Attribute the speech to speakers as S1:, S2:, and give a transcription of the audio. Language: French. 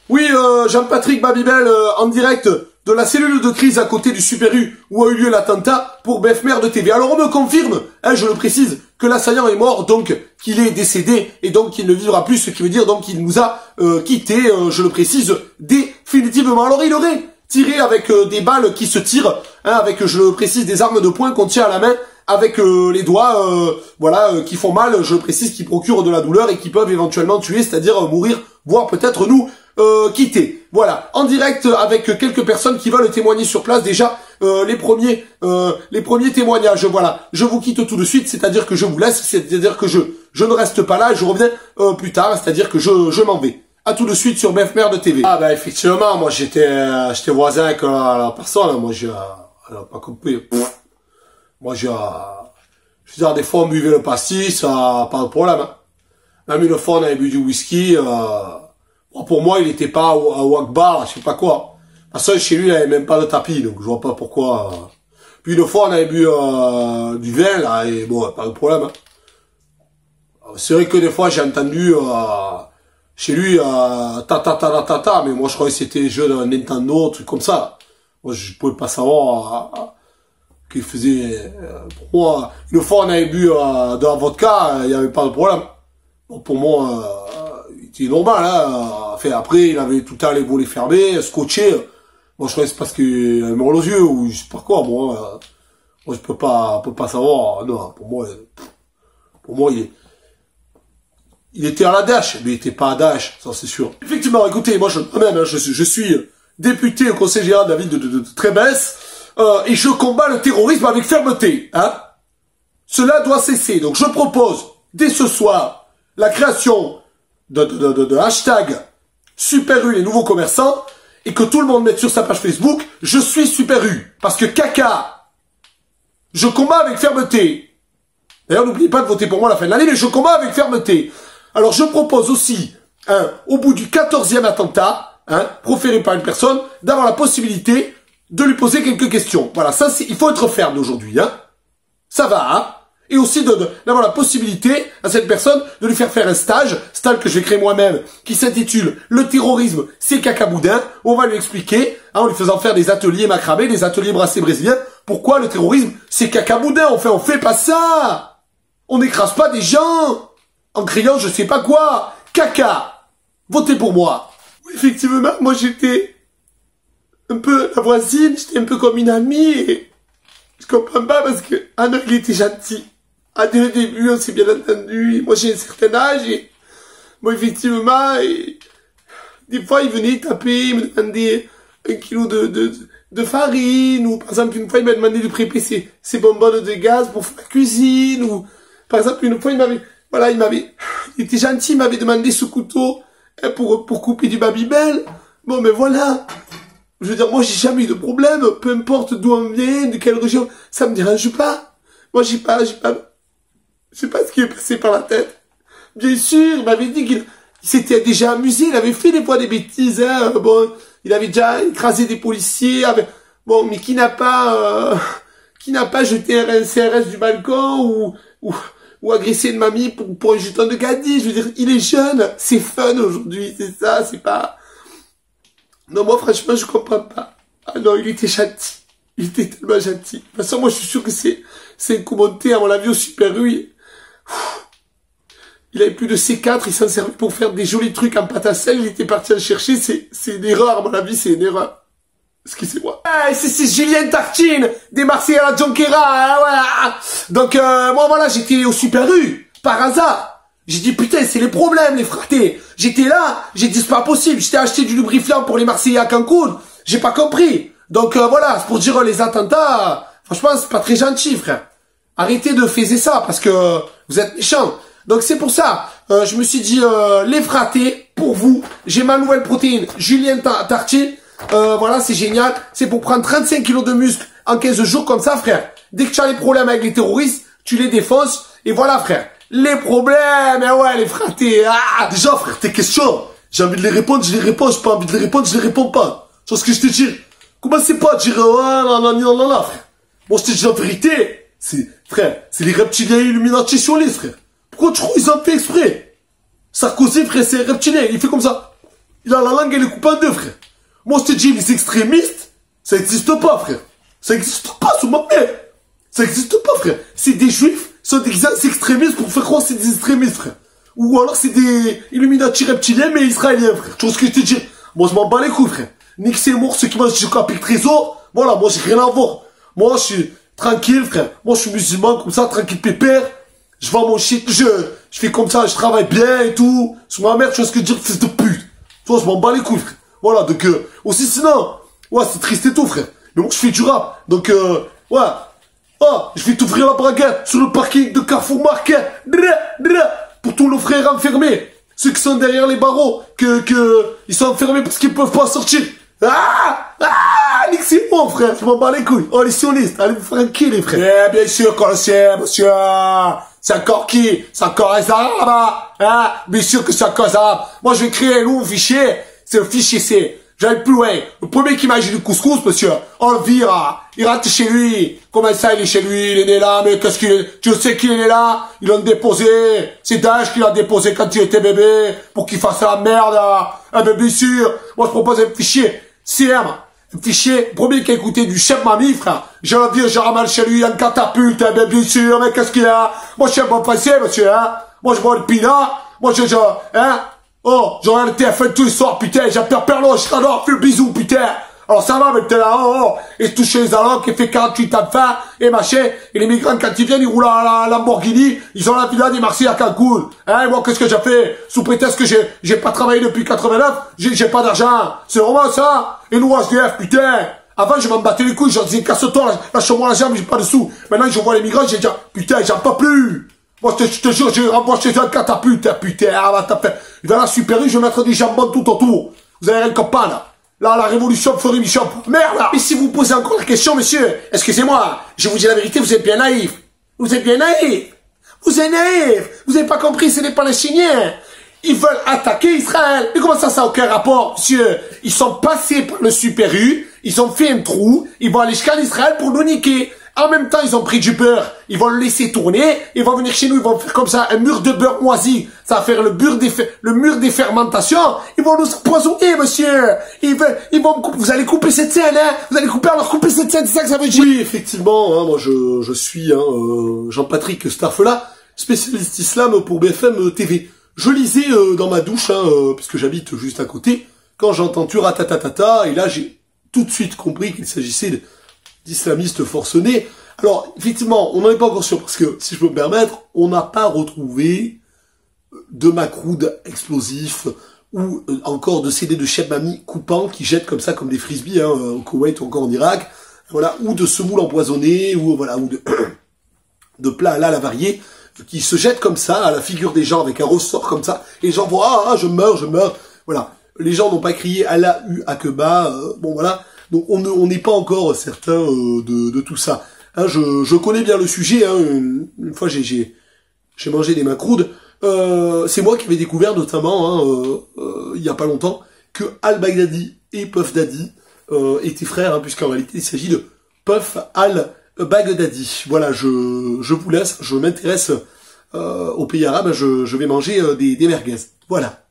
S1: Oui, Jean-Patrick Babybel, en direct de la cellule de crise à côté du Super U où a eu lieu l'attentat pour BFM de TV. Alors on me confirme, hein, je le précise, que l'assaillant est mort, donc qu'il est décédé et donc qu'il ne vivra plus, ce qui veut dire donc qu'il nous a quittés, je le précise, définitivement. Alors il aurait tiré avec des balles qui se tirent, hein, avec, je le précise, des armes de poing qu'on tient à la main, avec les doigts, voilà, qui font mal, je le précise, qui procurent de la douleur et qui peuvent éventuellement tuer, c'est-à-dire mourir, voire peut-être nous quitter. Voilà, en direct avec quelques personnes qui veulent témoigner sur place. Déjà, les premiers témoignages, voilà. Je vous quitte tout de suite, c'est-à-dire que je vous laisse, c'est-à-dire que je ne reste pas là et je reviens plus tard, c'est-à-dire que je m'en vais. À tout de suite sur BFM de TV. Ah ben effectivement, moi j'étais voisin avec la personne, moi j'ai pas compris. Moi je veux dire, des fois on buvait le pastis, pas de problème. Hein. Même une fois on avait bu du whisky, bon, pour moi il était pas à Wakbar, je sais pas quoi. Parce que chez lui il avait même pas de tapis, donc je vois pas pourquoi. Puis une fois on avait bu du vin là, et bon, pas de problème. Hein. C'est vrai que des fois j'ai entendu chez lui ta, mais moi je croyais que c'était les jeux d'un Nintendo, truc comme ça. Moi je pouvais pas savoir qu'il faisait. Pour moi, une fois on avait bu de la vodka, il y avait pas de problème. Bon, pour moi, il était normal. Hein. Enfin, après, il avait tout le temps les volets fermés, scotché. Moi je croyais que c'est parce qu'il avait mal aux yeux ou je sais pas quoi. Moi je peux pas savoir. Non, pour moi il était à la Daesh, mais il était pas à Daesh, ça c'est sûr. Effectivement, écoutez, moi moi-même, je suis député au Conseil général de la ville de Trébès, et je combats le terrorisme avec fermeté. Hein. Cela doit cesser. Donc je propose, dès ce soir, la création de hashtag Super U les nouveaux commerçants, et que tout le monde mette sur sa page Facebook, je suis Super U. Parce que caca, je combats avec fermeté. D'ailleurs, n'oubliez pas de voter pour moi à la fin de l'année, mais je combats avec fermeté. Alors, je propose aussi, au bout du 14e attentat, proféré par une personne, d'avoir la possibilité de lui poser quelques questions. Voilà, ça, il faut être ferme aujourd'hui, hein. Ça va, hein. Et aussi d'avoir la possibilité à cette personne de lui faire un stage que je vais créer moi-même, qui s'intitule « Le terrorisme, c'est cacaboudin ». On va lui expliquer, en lui faisant faire des ateliers macramés, des ateliers brassés brésiliens, pourquoi le terrorisme, c'est cacaboudin. Enfin, on fait pas ça. On n'écrase pas des gens en criant je sais pas quoi. Caca. Votez pour moi. Oui, effectivement, moi j'étais un peu la voisine, j'étais un peu comme une amie et je comprends pas parce que non, il était gentil. Dès le début, on s'est bien entendu. Moi, j'ai un certain âge et moi, effectivement, des fois, il venait taper, il me demandait 1 kilo de farine ou, par exemple, une fois, il m'a demandé de préparer ses bonbonnes de gaz pour faire la cuisine ou, par exemple, une fois, il était gentil, il m'avait demandé ce couteau pour couper du Babybel. Bon, mais voilà. Je veux dire, moi, j'ai jamais eu de problème, peu importe d'où on vient, de quelle région, ça me dérange pas. Moi, je sais pas ce qui est passé par la tête. Bien sûr, il m'avait dit qu'il s'était déjà amusé, il avait fait des fois des bêtises, hein. Bon, il avait déjà écrasé des policiers, bon, mais qui n'a pas jeté un CRS du balcon ou agressé une mamie pour un jeton de caddie. Je veux dire, il est jeune, c'est fun aujourd'hui, c'est ça, c'est pas... Non, moi, franchement, je comprends pas. Ah non, il était gentil. Il était tellement gentil. De toute façon, moi, je suis sûr que c'est un commentaire, à mon avis, au Super U. Il avait plus de C4, il s'en servait pour faire des jolis trucs en pâte à sel, il était parti en chercher, c'est une erreur, à mon avis, c'est une erreur. Excusez-moi. Hey, c'est Julien Tartine, des Marseillais à la Jonquera, hein, voilà. Donc, moi, voilà, j'étais au Super U, par hasard. J'ai dit, putain, c'est les problèmes, les fratés. J'étais là, j'ai dit, c'est pas possible, j'étais acheté du lubrifiant pour les Marseillais à Cancun, j'ai pas compris. Donc, voilà, c'est pour dire les attentats, franchement, c'est pas très gentil, frère. Arrêtez de faire ça, parce que vous êtes méchants. Donc, c'est pour ça, je me suis dit, les fratés, pour vous, j'ai ma nouvelle protéine, Julien Tartine. Voilà, c'est génial. C'est pour prendre 35 kilos de muscle en 15 jours comme ça, frère. Dès que tu as les problèmes avec les terroristes, tu les défonces. Et voilà, frère. Les problèmes, ouais, les fratés. Déjà, frère, tes questions, j'ai envie de les répondre, je les réponds. J'ai pas envie de les répondre, je les réponds pas. Tu vois ce que je te dis? Comment c'est pas dire, non, frère. Bon, je te dis la vérité. Frère, c'est les reptiliens Illuminati sur l'île, frère. Pourquoi tu crois qu'ils ont fait exprès? Sarkozy, frère, c'est un reptilien. Il fait comme ça. il a la langue et les coupes en deux, frère. Moi, je te dis, les extrémistes, ça existe pas, frère. Ça existe pas, sous ma mère. Ça existe pas, frère. C'est des juifs, sont des extrémistes pour faire croire que c'est des extrémistes, frère. Ou alors c'est des Illuminati reptiliens, mais israéliens, frère. Tu vois ce que je te dis? Moi, je m'en bats les couilles, frère. Nique c'est mort, ceux qui mangent du capic trésor. Voilà, moi, j'ai rien à voir. Moi, je suis tranquille, frère. Moi, je suis musulman, comme ça, tranquille, pépère. Je vends mon shit, je fais comme ça, je travaille bien et tout. Sur ma mère, tu vois ce que je veux dire, fils de pute. Tu vois, je m'en bats les couilles, frère. Voilà, donc, aussi, sinon, ouais, c'est triste et tout, frère. Mais moi, je fais du rap. Donc, ouais. Oh, je vais t'ouvrir la braguette sur le parking de Carrefour Market. Pour tous nos frères enfermés. Ceux qui sont derrière les barreaux, ils sont enfermés parce qu'ils peuvent pas sortir. Nique c'est bon, frère, je m'en bats les couilles. Oh, les sionistes, allez vous faire un kill, les frères. Eh, bien sûr qu'on le sait, monsieur. C'est encore qui? C'est encore les Arabes, hein? Bien sûr que c'est encore les Arabes. Moi, je vais créer un nouveau fichier. C'est le fichier C. J'allais plus loin. Le premier qui mange du couscous, monsieur, on le vire. Il rentre chez lui. Comment ça, il est chez lui? Il est né là, mais qu'est-ce qu'il est? Tu sais qu'il est né là? Ils l'ont déposé. C'est Daesh qui l'a déposé quand il était bébé. Pour qu'il fasse la merde. Ah, ben, bien sûr. Moi, je propose un fichier CM. Un fichier, premier qui a écouté du chef mamie, frère. Je le vire, je ramène chez lui, en catapulte, ben, bien sûr, mais qu'est-ce qu'il y a? Moi, je suis un bon français, monsieur, hein. Moi, je bois le pina. Moi, hein. Oh, j'aurai le TF1 tous les soirs, putain, j'appelle Perlo, je t'adore, fais le bisou, putain. Alors ça va maintenant, et se toucher les allocs, il fait 48 ans de faim, et machin, et les migrants quand ils viennent, ils roulent à la Lamborghini, ils ont la villa des Marseillais à Cancun. Hein, moi, qu'est-ce que j'ai fait? Sous prétexte que j'ai pas travaillé depuis 89, j'ai pas d'argent. C'est vraiment ça? Et nous, HDF, putain. Avant, je m'en battais les couilles, je disais, casse-toi, lâche-moi la jambe, j'ai pas de sous. Maintenant, je vois les migrants, j'ai dit, putain, j'en peux plus. Moi, je te jure, j'ai rembourté un catapulte, putain, va taper. Dans la Super U, je vais mettre des jambons tout autour. Vous avez rien compris, là. Là, la révolution ferait Michel. Merde, là. Mais si vous posez encore la question, monsieur, excusez-moi, je vous dis la vérité, vous êtes bien naïf. Vous êtes bien naïf. Vous êtes naïf. Vous avez pas compris, c'est les Palestiniens. Ils veulent attaquer Israël. Mais comment ça n'a aucun rapport, monsieur? Ils sont passés par le Super U, ils ont fait un trou, ils vont aller jusqu'en Israël pour nous niquer. En même temps, ils ont pris du beurre, ils vont le laisser tourner, ils vont venir chez nous, ils vont faire comme ça un mur de beurre moisi. Ça va faire le mur des fermentations. Ils vont nous empoisonner, monsieur. Ils vont couper, vous allez couper cette scène, hein. Vous allez alors couper cette scène, c'est ça que ça veut dire. Oui, effectivement, hein, moi je suis Jean-Patrick Starfela, spécialiste islam pour BFM TV. Je lisais dans ma douche, puisque j'habite juste à côté, quand j'entends tu ratatatata, et là j'ai tout de suite compris qu'il s'agissait d'islamistes forcenés. Alors, effectivement, on n'en est pas encore sûr, parce que, si je peux me permettre, on n'a pas retrouvé de macroude explosif, ou encore de CD de chef mamie coupant qui jettent comme ça, comme des frisbees, au Koweït ou encore en Irak, voilà, ou de semoule empoisonnée, ou voilà, ou de plats à la variée, qui se jettent comme ça, à la figure des gens, avec un ressort comme ça, et les gens voient, je meurs, voilà. Les gens n'ont pas crié Allah U Akeba, bon voilà. Donc on n'est pas encore certain de tout ça. Hein, je connais bien le sujet. Hein, une fois j'ai mangé des macroudes. C'est moi qui avais découvert notamment il y a pas longtemps que Al-Baghdadi et Puff Daddy étaient frères, hein, puisqu'en réalité il s'agit de Puff Al-Baghdadi. Voilà, je vous laisse. Je m'intéresse au pays arabe. Je vais manger des merguez. Voilà.